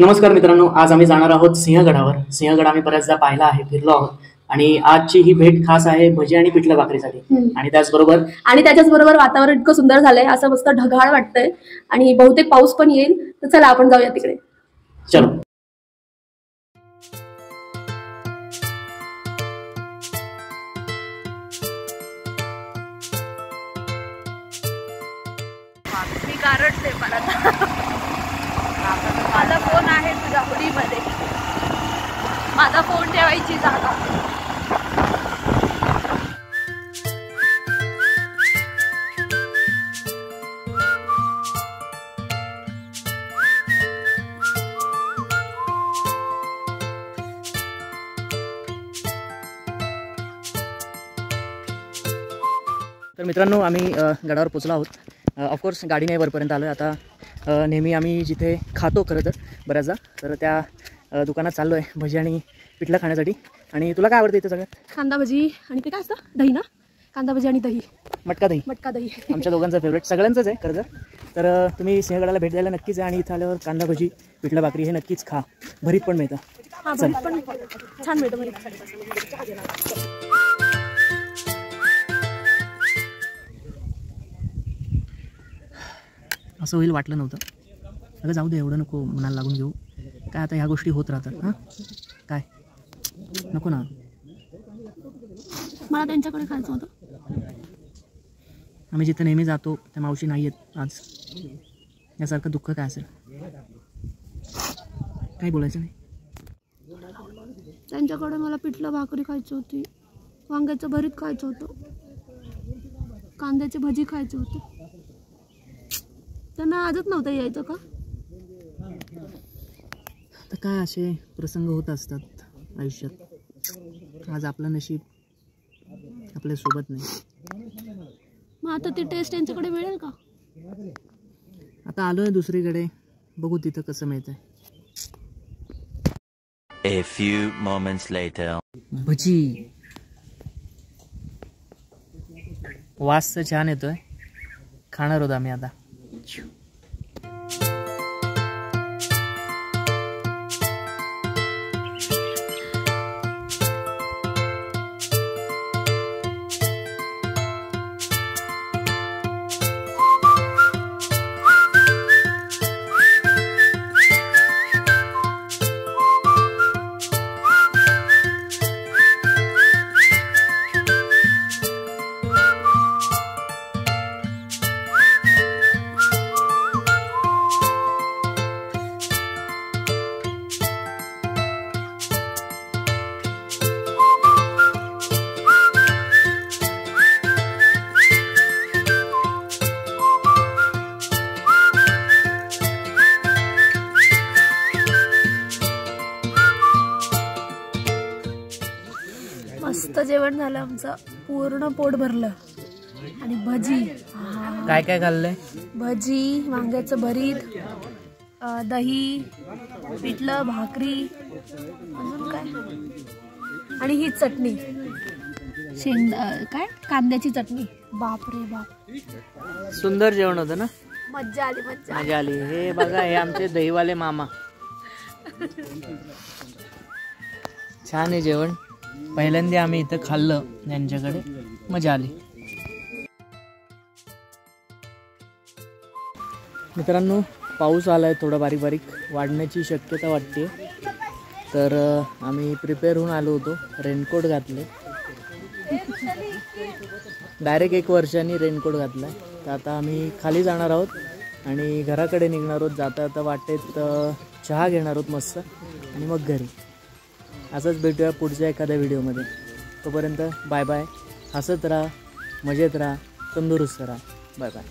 नमस्कार मित्रांनो, आज आम्ही जाणार आहोत सिंहगडावर। सिंहगड आम्ही बऱ्याचदा पाहिला आहे, फिरलो आहोत आणि आजची ही भेट खास आहे भजी आणि पिठलं भाकरीसाठी। आणि त्याच्याचबरोबर वातावरण इतकं सुंदर झालंय, असं मस्त ढगाळ वाटतंय आणि बहुतेक पाऊस पण येईल। तर चला आपण जाऊया तिकडे। चलो। मी गारटते माझा फोन आहे तुझ्या होडीमध्ये, माझा फोन ठेवायची जागा। तर मित्रांनो, आम्ही गडावर पोहोचलो आहोत। ऑफकोर्स गाडीने वरपर्यंत आलो आहे। आता नेहमी आम्ही जिथे खातो खरं तर बऱ्याचदा, तर त्या दुकानात चाललो आहे भजी आणि पिठलं खाण्यासाठी। आणि तुला काय आवडतं इथे सगळ्यात? कांदा भजी आणि ते काय असतं, दही ना? कांदा भजी आणि दही, मटका दही आमच्या दोघांचं फेवरेट, सगळ्यांचंच आहे खरं तर तुम्ही सिंहगडाला भेट द्यायला नक्कीच आहे आणि इथं आल्यावर कांदा भजी पिठलं भाकरी हे नक्कीच खा। भरीत पण मिळतं, छान मिळतं। असं होईल वाटलं नव्हतं। अगं जाऊ दे, एवढं नको मनाला लागून घेऊ। काय आता ह्या गोष्टी होत राहतात। हां काय नको ना, मला त्यांच्याकडे खायचं होतं। आम्ही जिथे नेहमी जातो त्या मावशी नाही आहेत आज, यासारखं दुःख काय असेल? काही बोलायचं नाही। त्यांच्याकडे मला पिठलं भाकरी खायची होती, वांग्याचं भरीत खायचं होतं, कांद्याची भजी खायची होती। त्यांना आजच नव्हतं यायचं का? तर काय असे प्रसंग होत असतात आयुष्यात। आज आपलं नशीब आपल्या सोबत नाही। मग आता ती टेस्ट यांच्याकडे मिळेल का? आता आलोय दुसरीकडे, बघू तिथं कसं मिळतंय। A few moments later. भजी वास तर छान येतोय, खाणार होता आम्ही आता। मस्त जेवण झालं आमचं, पूर्ण पोट भरलं। आणि भजी, काय काय खाल्लंय? भजी, वांग्याचं भरीत, दही, पिठलं भाकरी, अजून काय, आणि ही चटणी, काय कांद्याची चटणी। बाप रे बाप, सुंदर जेवण होतं ना? मज्जा आली। हे बघा, हे आमचे दहीवाले मामा, छान आहे जेवण। पहिल्यांदा आम्ही इथं खाल्लं यांच्याकडे, मजा आली। मित्रांनो, पाऊस आलाय, थोडा बारीक बारीक वाढण्याची शक्यता वाटते। तर आम्ही प्रिपेअर होऊन आलो होतो, रेनकोट घातले, डायरेक्ट 1 वर्षांनी रेनकोट घातला। तर आता आम्ही खाली जाणार आहोत आणि घराकडे निघणार आहोत। जाता जाता वाटेत चहा घेणार आहोत मस्त, आणि मग घरी। असंच भेटूया पुढच्या एखाद्या व्हिडिओमध्ये। तोपर्यंत बाय बाय, हसत राहा, मजेत राहा, तंदुरुस्त राहा, बाय बाय।